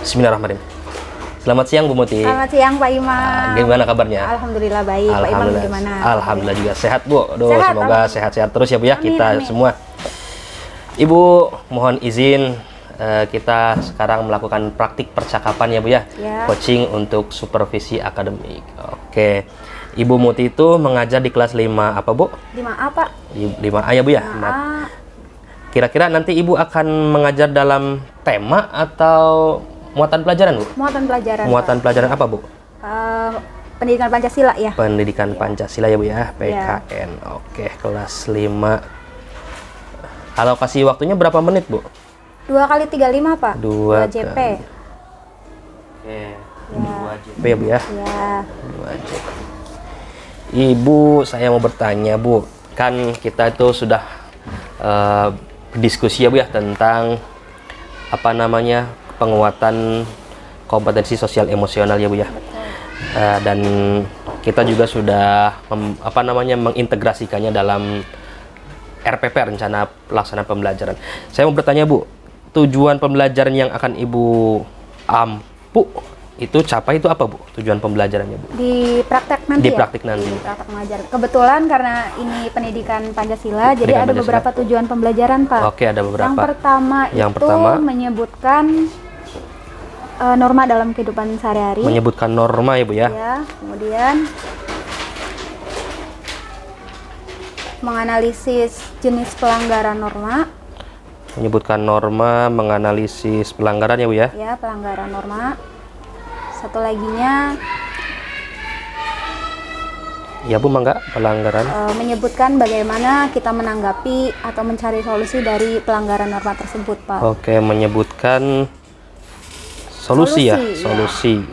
Bismillahirrahmanirrahim. Selamat siang Bu Muti. Selamat siang Pak Imam. Gimana kabarnya? Alhamdulillah baik. Pak Imam gimana? Alhamdulillah juga sehat Bu. Aduh, sehat, semoga sehat-sehat terus ya Bu ya. Amin, kita amin. semua. Ibu mohon izin kita sekarang melakukan praktik percakapan ya Bu ya. Coaching untuk supervisi akademik. Oke. Ibu Muti itu mengajar di kelas 5 apa Bu? 5A Pak. 5A ya Bu ya. 5A. Kira-kira nanti Ibu akan mengajar dalam tema atau muatan pelajaran Bu? Muatan pelajaran. Muatan Pak. pelajaran apa Bu? Pendidikan Pancasila ya. Pendidikan Pancasila ya Bu ya, PKN. Oke, kelas 5. Alokasi waktunya berapa menit Bu? 2 kali 35 Pak. 2 JP. Oke, 2 JP ya Bu ya. Ya. 2 JP. Ibu, saya mau bertanya Bu, kan kita itu sudah diskusi ya Bu ya tentang apa namanya penguatan kompetensi sosial emosional ya Bu ya. Dan kita juga sudah mengintegrasikannya dalam RPP, rencana pelaksanaan pembelajaran. Saya mau bertanya Bu, tujuan pembelajaran yang akan Ibu ampu itu capai itu apa Bu? Tujuan pembelajarannya Bu? Di praktek nanti. Di praktik nanti. Di praktek mengajar. Kebetulan karena ini pendidikan Pancasila, jadi ada beberapa tujuan pembelajaran Pak. Oke, ada beberapa. Yang pertama menyebutkan norma dalam kehidupan sehari-hari. Menyebutkan norma ya Bu ya. Ya, kemudian menganalisis jenis pelanggaran norma. Menyebutkan norma, menganalisis pelanggaran ya Bu ya. Ya, pelanggaran norma. Satu laginya ya Bu, mangga pelanggaran. Menyebutkan bagaimana kita menanggapi atau mencari solusi dari pelanggaran norma tersebut Pak. Oke, menyebutkan solusi ya, ya.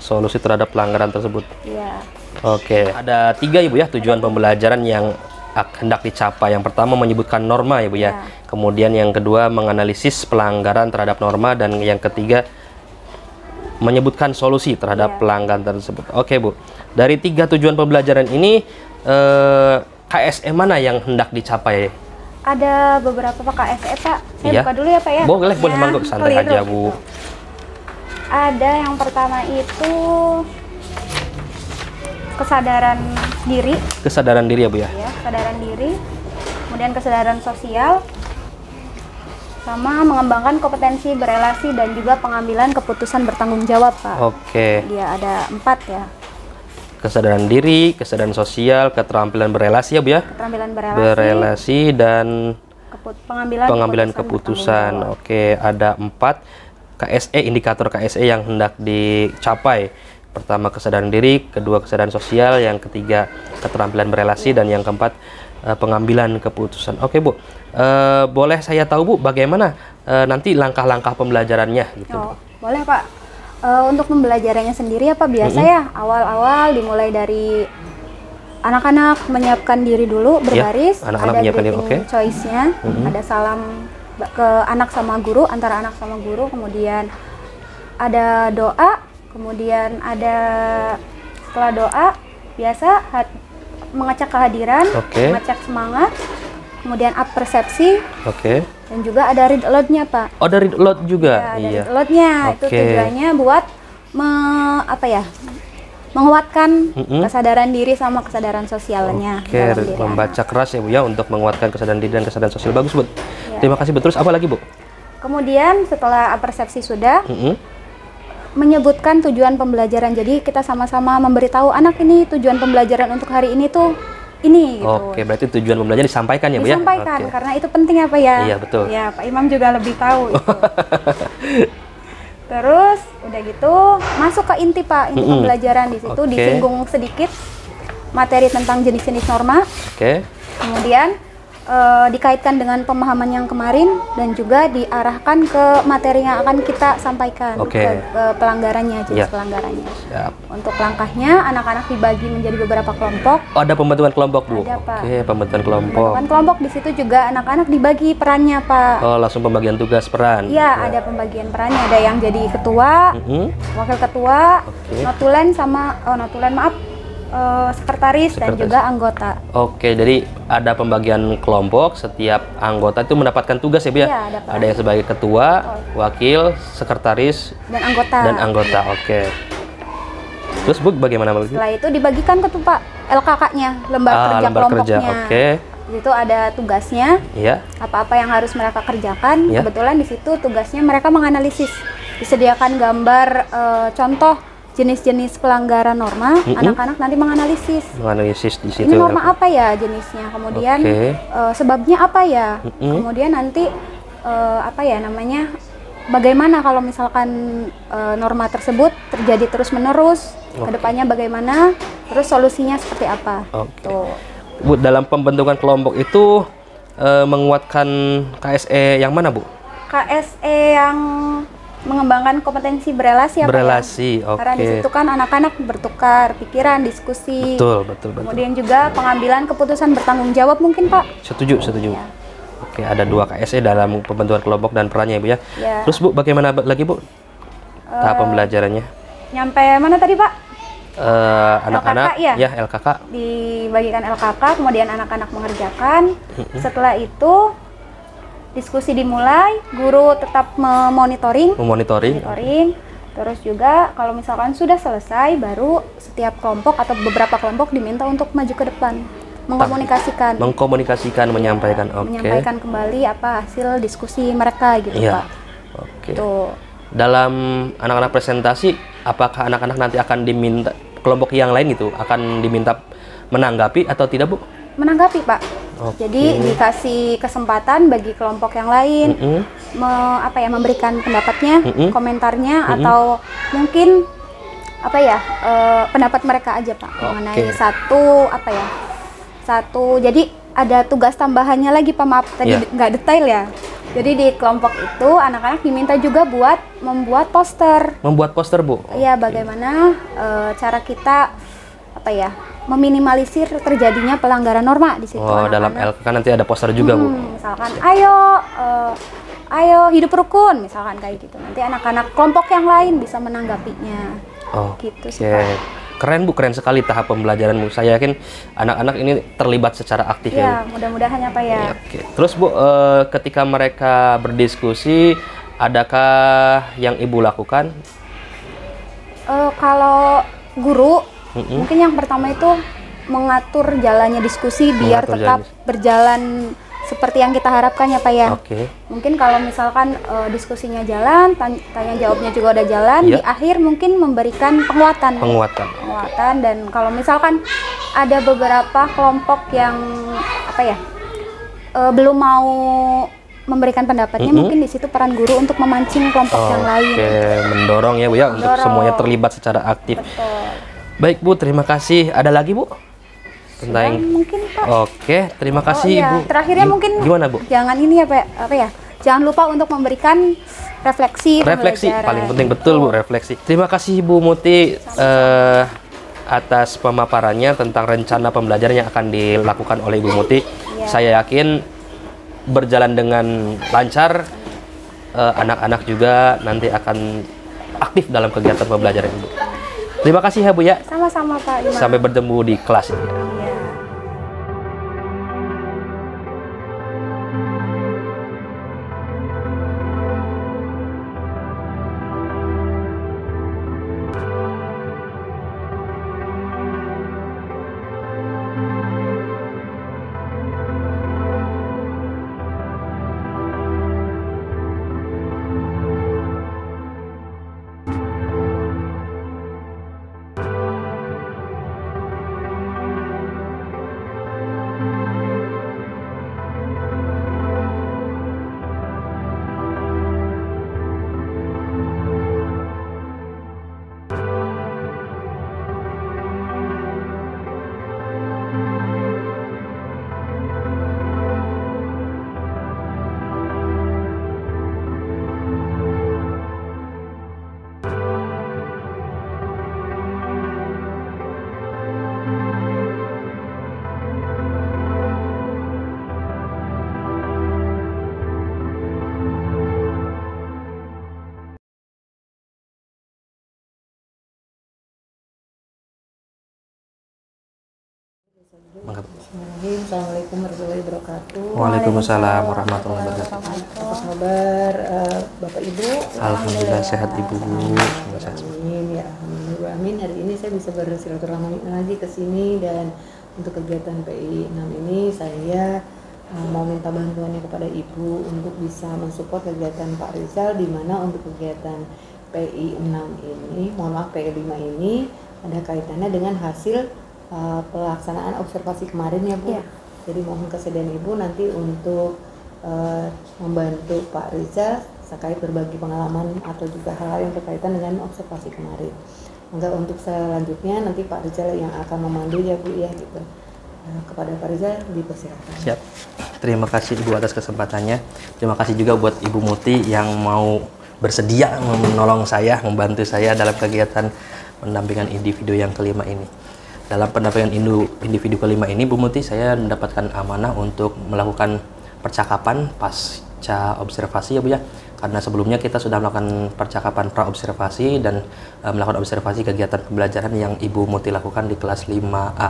solusi terhadap pelanggaran tersebut. Ya. Oke, ada 3 ya Bu ya tujuan pembelajaran yang hendak dicapai. Yang pertama menyebutkan norma ya Bu ya. Kemudian yang kedua menganalisis pelanggaran terhadap norma, dan yang ketiga menyebutkan solusi terhadap pelanggaran tersebut. Oke Bu, dari 3 tujuan pembelajaran ini KSE mana yang hendak dicapai? Ada beberapa Pak KSE Pak. Saya buka dulu ya Pak ya. Boleh mangga, santai aja Bu. Ada yang pertama itu kesadaran diri. Kesadaran diri ya Bu ya. Ya, kesadaran diri. Kemudian kesadaran sosial, sama mengembangkan kompetensi berelasi dan juga pengambilan keputusan bertanggung jawab Pak. Oke. Dia ada 4 ya. Kesadaran diri, kesadaran sosial, keterampilan berelasi ya Bu ya. Keterampilan berelasi dan pengambilan keputusan. Oke, ada 4 KSE, indikator KSE yang hendak dicapai. Pertama kesadaran diri, kedua kesadaran sosial, yang ketiga keterampilan berelasi, dan yang keempat pengambilan keputusan. Oke Bu, boleh saya tahu Bu bagaimana nanti langkah-langkah pembelajarannya gitu? Boleh Pak. Untuk pembelajarannya sendiri apa biasa ya, awal-awal dimulai dari anak-anak menyiapkan diri dulu berbaris, anak-anak ada greeting choice-nya, ada salam ke anak sama guru, antara anak sama guru, kemudian ada doa, kemudian ada setelah doa biasa mengecek kehadiran, mengecek semangat, kemudian up persepsi, dan juga ada read aloud-nya Pak. Oh, ada read aloud juga? Ya, ada read aloud-nya. Itu tujuannya buat menguatkan kesadaran diri sama kesadaran sosialnya. Membaca keras ya Bu ya untuk menguatkan kesadaran diri dan kesadaran sosial. Bagus Bu. Terima kasih Bu. Terus apa lagi Bu? Kemudian setelah persepsi sudah, menyebutkan tujuan pembelajaran. Jadi kita sama-sama memberitahu anak ini tujuan pembelajaran untuk hari ini tuh ini gitu. Oke, berarti tujuan pembelajaran disampaikan ya Bu ya? Disampaikan, karena itu penting ya Pak ya? Iya, betul. Ya, Pak Imam juga lebih tahu itu. Terus udah gitu masuk ke inti Pak, inti pembelajaran. Di situ disinggung sedikit materi tentang jenis-jenis norma. Kemudian dikaitkan dengan pemahaman yang kemarin, dan juga diarahkan ke materi yang akan kita sampaikan, ke pelanggarannya, jenis pelanggarannya. Untuk langkahnya anak-anak dibagi menjadi beberapa kelompok. Oh, ada pembentukan kelompok Bu? Ada Pak. Pembentukan kelompok. Pembentukan kelompok, di situ juga anak-anak dibagi perannya Pak. Oh, langsung pembagian tugas peran? Iya, ada pembagian perannya. Ada yang jadi ketua, wakil ketua, notulen sama sekretaris dan juga anggota. Oke, jadi ada pembagian kelompok, setiap anggota itu mendapatkan tugas ya Bu ya? Iya, ada yang sebagai ketua, wakil, sekretaris, dan anggota. Oke. Terus Bu bagaimana Bu? Setelah itu dibagikan ke tuh Pak LKK-nya, lembar kerja kelompoknya. Oke. Di situ ada tugasnya. Iya. Apa-apa yang harus mereka kerjakan. Iya. Kebetulan di situ tugasnya mereka menganalisis. Disediakan gambar contoh jenis-jenis pelanggaran norma, anak-anak nanti menganalisis. Di situ. Ini norma apa ya jenisnya, kemudian sebabnya apa ya, kemudian nanti bagaimana kalau misalkan norma tersebut terjadi terus-menerus, kedepannya bagaimana, terus solusinya seperti apa. Tuh. Bu, dalam pembentukan kelompok itu menguatkan KSE yang mana Bu? KSE yang mengembangkan kompetensi berelasi berelasi, oke. Karena di situ kan anak-anak bertukar pikiran, diskusi. Betul. Kemudian juga pengambilan keputusan bertanggung jawab mungkin Pak. Setuju. Ya. Oke, ada 2 KSE dalam pembentukan kelompok dan perannya Bu ya. Terus Bu, bagaimana lagi Bu tahap pembelajarannya? Nyampe mana tadi Pak? Anak-anak ya LKK. Dibagikan LKK, kemudian anak-anak mengerjakan. Setelah itu diskusi dimulai, guru tetap memonitoring. Terus juga kalau misalkan sudah selesai, baru setiap kelompok atau beberapa kelompok diminta untuk maju ke depan, mengkomunikasikan, menyampaikan kembali apa hasil diskusi mereka gitu Pak. Oke. Dalam anak-anak presentasi, apakah anak-anak nanti akan diminta, kelompok yang lain itu akan diminta menanggapi atau tidak Bu? Menanggapi Pak. Jadi dikasih kesempatan bagi kelompok yang lain memberikan pendapatnya, komentarnya, atau mungkin pendapat mereka aja Pak mengenai satu. Jadi ada tugas tambahannya lagi Pak, maaf tadi nggak detail ya. Jadi di kelompok itu anak-anak diminta juga buat membuat poster. Membuat poster Bu? Iya, bagaimana cara kita meminimalisir terjadinya pelanggaran norma di situ. Dalam LKK nanti ada poster juga Bu. Misalkan ayo hidup rukun, misalkan kayak gitu. Nanti anak-anak kelompok yang lain bisa menanggapinya. Gitu sih Pak. Keren Bu, keren sekali tahap pembelajaranmu. Saya yakin anak-anak ini terlibat secara aktif ya Bu. Mudah-mudahan ya Pak ya. Terus Bu, ketika mereka berdiskusi, adakah yang Ibu lakukan? Kalau guru, mungkin yang pertama itu mengatur jalannya diskusi biar tetap berjalan seperti yang kita harapkan ya Pak ya. Mungkin kalau misalkan diskusinya jalan, tanya jawabnya juga udah jalan, di akhir mungkin memberikan penguatan. Dan kalau misalkan ada beberapa kelompok yang belum mau memberikan pendapatnya, mungkin di situ peran guru untuk memancing kelompok yang lain. Mendorong ya Bu ya, untuk semuanya terlibat secara aktif. Betul. Baik Bu, terima kasih. Ada lagi Bu? Mungkin Pak. Terima kasih Ibu. Terakhirnya mungkin gimana Bu? Jangan ini jangan lupa untuk memberikan refleksi paling penting, betul Bu, refleksi. Terima kasih Bu Muti atas pemaparannya tentang rencana pembelajaran yang akan dilakukan oleh Ibu Muti. Saya yakin berjalan dengan lancar, anak-anak juga nanti akan aktif dalam kegiatan pembelajaran Ibu. Terima kasih ya Bu ya. Sama-sama Pak Imam. Sampai bertemu di kelas ini. Bismillahirrahmanirrahim. Assalamualaikum warahmatullahi wabarakatuh. Waalaikumsalam warahmatullahi wabarakatuh. Apa kabar Bapak Ibu? Alhamdulillah sehat Ibu. Amin ya. Amin. Hari ini saya bisa bersilaturahmi lagi ke sini, dan untuk kegiatan PI 6 ini saya mau minta bantuannya kepada Ibu untuk bisa mensupport kegiatan Pak Rizal, di mana untuk kegiatan PI 6 ini, mohon maaf PI 5 ini ada kaitannya dengan hasil pelaksanaan observasi kemarin ya Bu. Jadi mohon kesediaan Ibu nanti untuk membantu Pak Rizal terkait berbagi pengalaman atau juga hal-hal yang berkaitan dengan observasi kemarin. Enggak, untuk selanjutnya nanti Pak Rizal yang akan memandu ya Bu ya gitu. Kepada Pak Rizal dipersilakan. Siap. Terima kasih Ibu atas kesempatannya. Terima kasih juga buat Ibu Muti yang mau bersedia menolong saya, membantu saya dalam kegiatan pendampingan individu yang kelima ini. Dalam pendampingan individu kelima ini, Bu Muti, saya mendapatkan amanah untuk melakukan percakapan pasca observasi ya Bu ya. Karena sebelumnya kita sudah melakukan percakapan pra-observasi dan melakukan observasi kegiatan pembelajaran yang Ibu Muti lakukan di kelas 5A.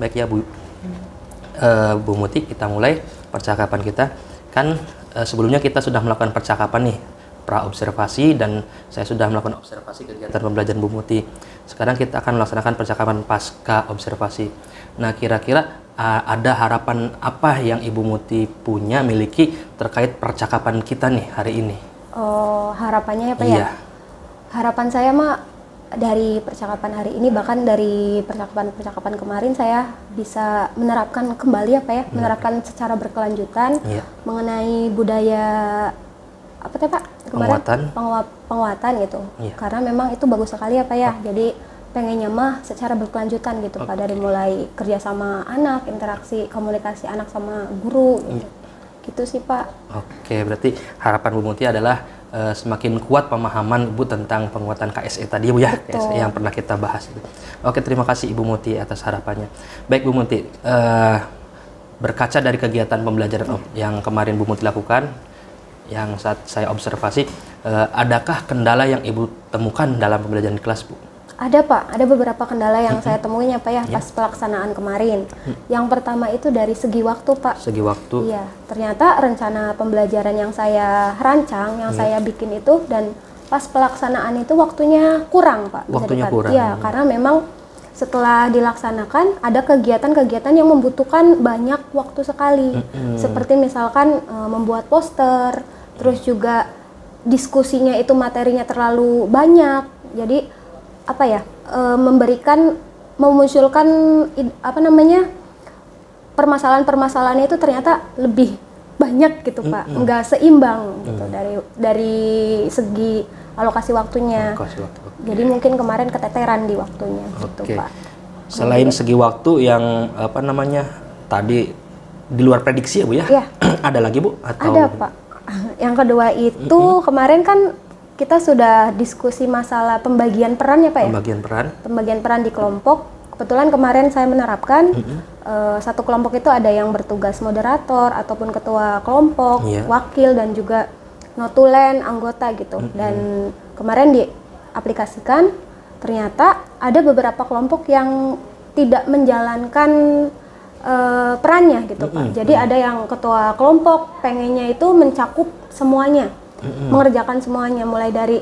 Baik ya Bu. Bu Muti, kita mulai percakapan kita. Kan sebelumnya kita sudah melakukan percakapan nih, pra-observasi, dan saya sudah melakukan observasi kegiatan pembelajaran Bu Muti. Sekarang kita akan melaksanakan percakapan pasca observasi. Nah, kira-kira ada harapan apa yang Ibu Muti punya, miliki terkait percakapan kita nih hari ini? Oh, harapannya ya Pak Iya. ya? Harapan saya mah dari percakapan hari ini, bahkan dari percakapan kemarin, saya bisa menerapkan kembali apa ya, menerapkan secara berkelanjutan mengenai budaya apa teh Pak? Penguatan gitu. Karena memang itu bagus sekali ya Pak ya. Jadi pengennya mah secara berkelanjutan gitu Pak, dari mulai kerja sama anak, interaksi komunikasi anak sama guru gitu. Gitu sih Pak. Oke, berarti harapan Bu Muti adalah semakin kuat pemahaman Ibu tentang penguatan KSE tadi Bu ya, KSE yang pernah kita bahas. Oke, terima kasih Ibu Muti atas harapannya. Baik Bu Muti, berkaca dari kegiatan pembelajaran yang kemarin Bu Muti lakukan, yang saat saya observasi, adakah kendala yang Ibu temukan dalam pembelajaran di kelas Bu? Ada Pak, ada beberapa kendala yang saya temuin ya Pak ya, pas pelaksanaan kemarin. Yang pertama itu dari segi waktu Pak. Segi waktu? Iya, ternyata rencana pembelajaran yang saya rancang, yang saya bikin itu, dan pas pelaksanaan itu waktunya kurang Pak. Waktunya kurang? Iya, karena memang setelah dilaksanakan ada kegiatan-kegiatan yang membutuhkan banyak waktu sekali. Seperti misalkan membuat poster, terus juga diskusinya itu materinya terlalu banyak. Jadi apa ya, memunculkan apa namanya, permasalahan-permasalahannya itu ternyata lebih banyak gitu Pak, nggak seimbang gitu dari segi alokasi waktunya. Jadi mungkin kemarin keteteran di waktunya gitu Pak. Selain segi waktu yang apa namanya tadi di luar prediksi ya Bu ya? Iya. Ada lagi Bu? Atau... Ada Pak. Yang kedua itu kemarin kan kita sudah diskusi masalah pembagian peran ya Pak ya? Pembagian peran di kelompok. Kebetulan kemarin saya menerapkan satu kelompok itu ada yang bertugas moderator ataupun ketua kelompok, wakil, dan juga notulen, anggota gitu. Dan kemarin diaplikasikan, ternyata ada beberapa kelompok yang tidak menjalankan perannya gitu Pak. Jadi ada yang ketua kelompok pengennya itu mencakup semuanya, mengerjakan semuanya, mulai dari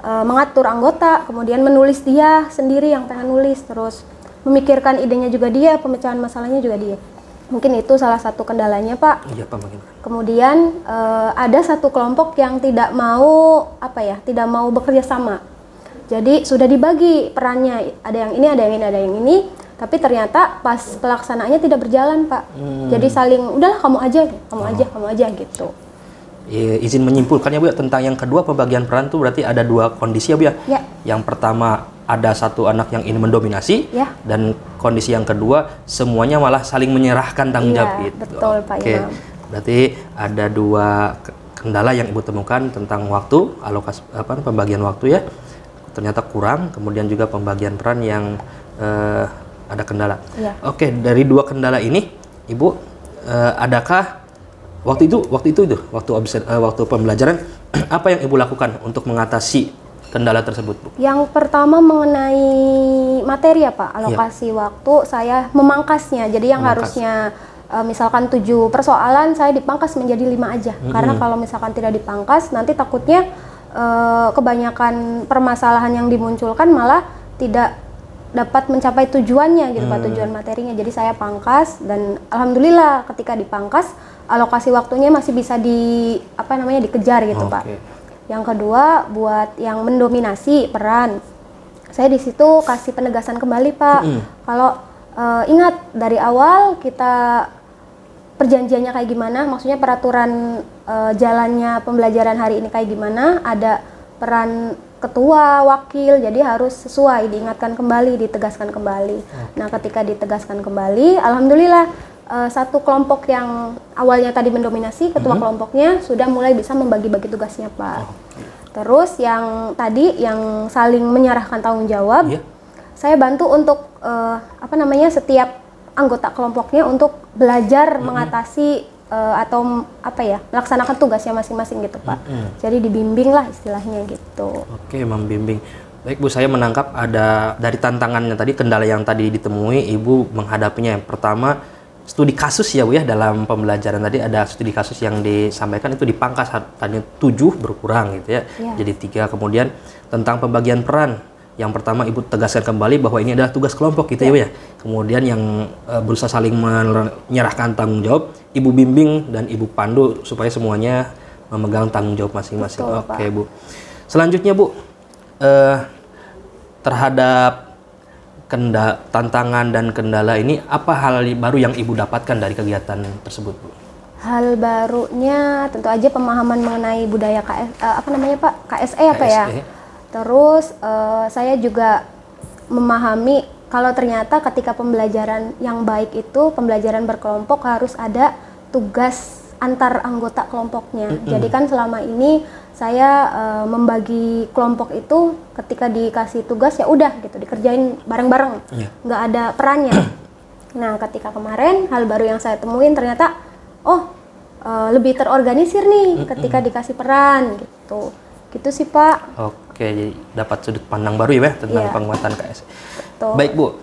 mengatur anggota, kemudian menulis dia sendiri yang pengen nulis, terus memikirkan idenya juga dia, pemecahan masalahnya juga dia. Mungkin itu salah satu kendalanya Pak. Iya Pak. Kemudian ada satu kelompok yang tidak mau tidak mau bekerja sama. Jadi sudah dibagi perannya, ada yang ini, ada yang ini, ada yang ini, tapi ternyata pas pelaksanaannya tidak berjalan Pak. Jadi saling, udahlah kamu aja gitu. Izin menyimpulkan ya Bu ya, tentang yang kedua pembagian peran itu berarti ada dua kondisi ya Bu ya? Ya. Yang pertama ada satu anak yang ingin mendominasi, dan kondisi yang kedua semuanya malah saling menyerahkan tanggung jawab gitu. Betul Pak Imam. Berarti ada dua kendala yang Ibu temukan tentang waktu, alokasi pembagian waktu ya. Ternyata kurang, kemudian juga pembagian peran yang ada kendala. Oke, dari dua kendala ini Ibu adakah waktu pembelajaran apa yang Ibu lakukan untuk mengatasi kendala tersebut, Bu? Yang pertama mengenai materi ya Pak, alokasi waktu saya memangkasnya. Jadi yang harusnya misalkan 7 persoalan saya dipangkas menjadi 5 aja. Karena kalau misalkan tidak dipangkas nanti takutnya kebanyakan permasalahan yang dimunculkan malah tidak dapat mencapai tujuannya gitu Pak, tujuan materinya. Jadi saya pangkas dan alhamdulillah ketika dipangkas alokasi waktunya masih bisa dikejar gitu Pak. Yang kedua buat yang mendominasi peran, saya di situ kasih penegasan kembali Pak. Kalau ingat dari awal kita perjanjiannya kayak gimana, maksudnya peraturan jalannya pembelajaran hari ini kayak gimana, ada peran ketua, wakil, jadi harus sesuai, diingatkan kembali, ditegaskan kembali. Nah ketika ditegaskan kembali, alhamdulillah satu kelompok yang awalnya tadi mendominasi, ketua kelompoknya sudah mulai bisa membagi-bagi tugasnya Pak. Terus yang tadi yang saling menyerahkan tanggung jawab, saya bantu untuk setiap anggota kelompoknya untuk belajar mengatasi atau melaksanakan tugasnya masing-masing gitu Pak. Jadi dibimbing lah istilahnya gitu. Oke, membimbing. Baik Bu, saya menangkap ada dari tantangannya tadi, kendala yang tadi ditemui Ibu menghadapinya. Yang pertama studi kasus ya Bu ya, dalam pembelajaran tadi ada studi kasus yang disampaikan itu dipangkas, tadinya 7 berkurang gitu ya, jadi 3. Kemudian tentang pembagian peran, yang pertama Ibu tegaskan kembali bahwa ini adalah tugas kelompok gitu ya Bu ya. Kemudian yang berusaha saling menyerahkan tanggung jawab, Ibu bimbing dan Ibu pandu supaya semuanya memegang tanggung jawab masing-masing. Oke Bu. Selanjutnya Bu, terhadap tantangan dan kendala ini, apa hal baru yang Ibu dapatkan dari kegiatan tersebut, Bu? Hal barunya tentu aja pemahaman mengenai budaya KSE apa ya. Terus saya juga memahami kalau ternyata ketika pembelajaran yang baik itu pembelajaran berkelompok harus ada tugas antar anggota kelompoknya. Jadi kan selama ini saya membagi kelompok itu ketika dikasih tugas ya udah gitu dikerjain bareng-bareng, nggak ada perannya. Nah ketika kemarin hal baru yang saya temuin ternyata lebih terorganisir nih ketika dikasih peran gitu sih Pak. Oke, jadi dapat sudut pandang baru ya tentang penguatan KS. Baik Bu,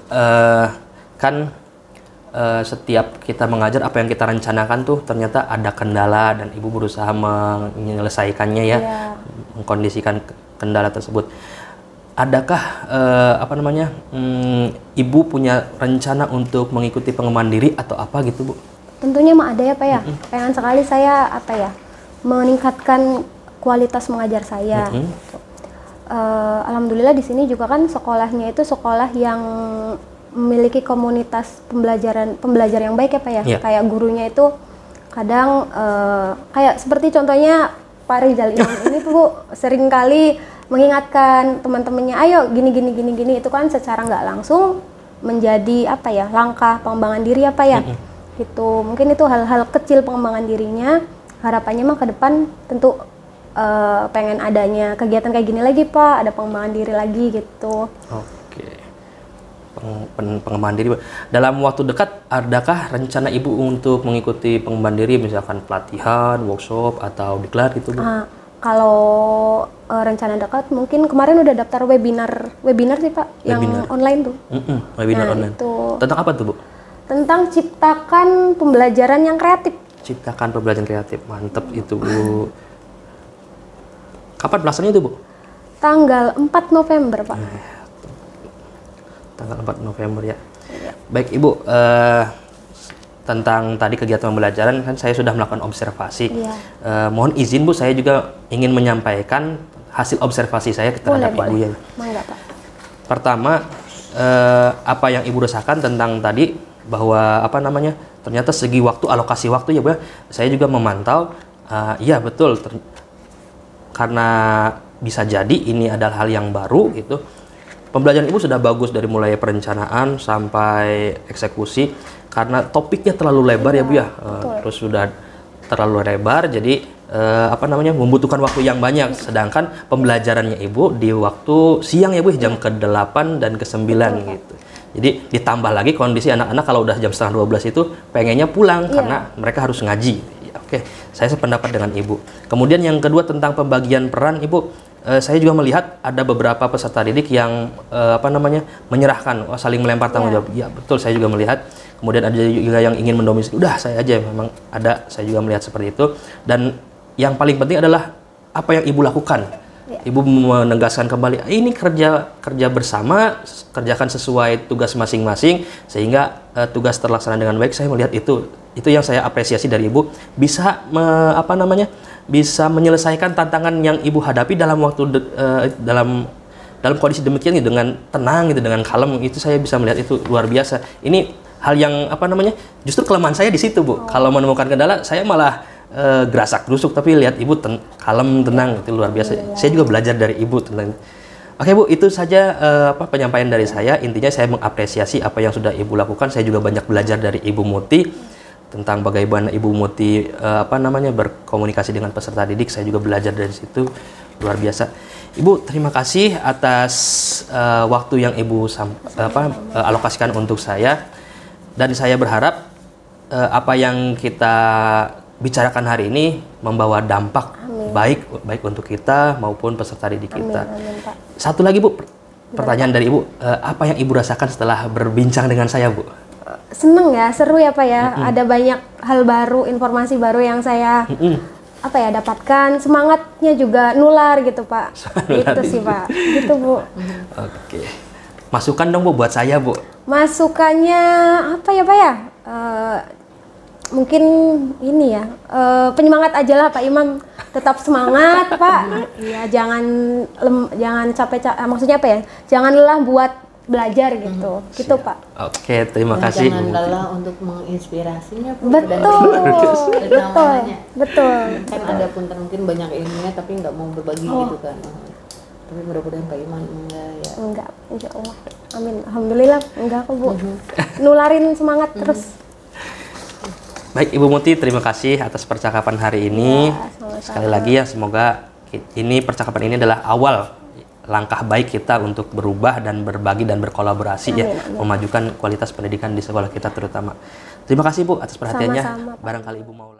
kan setiap kita mengajar apa yang kita rencanakan tuh ternyata ada kendala dan Ibu berusaha menyelesaikannya ya, mengkondisikan kendala tersebut. Adakah Ibu punya rencana untuk mengikuti pengembangan diri atau apa gitu Bu? Tentunya mah ada ya Pak ya. Pengen sekali saya meningkatkan kualitas mengajar saya. Alhamdulillah di sini juga kan sekolahnya itu sekolah yang memiliki komunitas pembelajar yang baik ya Pak ya. Kayak gurunya itu kadang kayak seperti contohnya Pak Rizal ini tuh Bu sering kali mengingatkan teman-temannya, ayo gini itu kan secara nggak langsung menjadi langkah pengembangan diri ya Pak ya. Gitu. Mungkin itu hal-hal kecil pengembangan dirinya. Harapannya mah ke depan tentu pengen adanya kegiatan kayak gini lagi Pak, ada pengembangan diri lagi gitu. Oke. Pengembangan diri. Dalam waktu dekat, adakah rencana Ibu untuk mengikuti pengembangan diri, misalkan pelatihan, workshop, atau diklat gitu Bu? Kalau rencana dekat, mungkin kemarin udah daftar webinar sih Pak, yang online tuh. Webinar online. Itu. Tentang apa tuh Bu? Tentang ciptakan pembelajaran yang kreatif. Ciptakan pembelajaran kreatif, mantep itu Bu. Kapan pelaksanaannya itu Bu? Tanggal 4 November Pak. Tanggal 4 November ya. Baik Ibu, tentang tadi kegiatan pembelajaran kan saya sudah melakukan observasi. Mohon izin Bu, saya juga ingin menyampaikan hasil observasi saya terhadap Ibu ya. Mangga Pak. Pertama, apa yang Ibu rasakan tentang tadi bahwa ternyata segi waktu, alokasi waktu ya Bu, saya juga memantau. Iya betul, karena bisa jadi ini adalah hal yang baru gitu. Pembelajaran Ibu sudah bagus dari mulai perencanaan sampai eksekusi, karena topiknya terlalu lebar ya Bu ya. Terus sudah terlalu lebar, jadi membutuhkan waktu yang banyak. Sedangkan pembelajarannya Ibu di waktu siang ya Bu, jam ke-8 dan ke-9 gitu. Jadi ditambah lagi kondisi anak-anak kalau udah jam setengah 12 itu pengennya pulang karena mereka harus ngaji. Oke, saya sependapat dengan Ibu. Kemudian yang kedua tentang pembagian peran Ibu, saya juga melihat ada beberapa peserta didik yang menyerahkan, saling melempar tanggung jawab. Ya betul, saya juga melihat. Kemudian ada juga yang ingin mendominasi. Udah saya aja, memang ada. Saya juga melihat seperti itu. Dan yang paling penting adalah apa yang ibu lakukan. Ibu menegaskan kembali, ini kerja bersama, kerjakan sesuai tugas masing-masing sehingga tugas terlaksana dengan baik. Saya melihat itu yang saya apresiasi dari ibu, bisa bisa menyelesaikan tantangan yang ibu hadapi dalam waktu dalam kondisi demikian gitu, dengan tenang gitu, dengan kalem. Itu saya bisa melihat itu luar biasa. Ini hal yang justru kelemahan saya di situ, Bu. Kalau menemukan kendala saya malah gerasak gerusuk, tapi lihat ibu kalem, tenang, itu luar biasa. Saya juga belajar dari ibu tentang. Oke Bu, itu saja penyampaian dari saya. Intinya saya mengapresiasi apa yang sudah ibu lakukan. Saya juga banyak belajar dari Ibu Muti tentang bagaimana Ibu Muti berkomunikasi dengan peserta didik. Saya juga belajar dari situ, luar biasa. Ibu, terima kasih atas waktu yang Ibu alokasikan untuk saya, dan saya berharap apa yang kita bicarakan hari ini membawa dampak baik untuk kita maupun peserta didik kita. Amin, Pak. Satu lagi Bu, pertanyaan dari Ibu, apa yang Ibu rasakan setelah berbincang dengan saya, Bu? Seneng ya, seru ya Pak ya. Ada banyak hal baru, informasi baru yang saya dapatkan. Semangatnya juga nular gitu Pak. Itu sih Pak. Gitu Bu. Oke. Masukan dong Bu buat saya, Bu. Masukannya apa ya Pak ya? Mungkin ini ya, penyemangat aja lah Pak Imam, tetap semangat Pak. Iya, jangan capek, maksudnya apa ya? Jangan lelah buat belajar gitu. Gitu Pak. Oke, terima kasih. Jangan lelah untuk menginspirasinya Bu. Betul. Kan ada pun mungkin banyak ilmunya tapi nggak mau berbagi gitu kan. Tapi mudah-mudahan Pak Iman enggak ya. Enggak, insya Allah. Amin. Alhamdulillah enggak kok Bu. Nularin semangat terus. Baik Ibu Muti, terima kasih atas percakapan hari ini. Sekali lagi ya, semoga percakapan ini adalah awal langkah baik kita untuk berubah dan berbagi dan berkolaborasi. Amin. Memajukan kualitas pendidikan di sekolah kita terutama. Terima kasih Bu atas perhatiannya. Sama-sama, Pak. Barangkali Ibu mau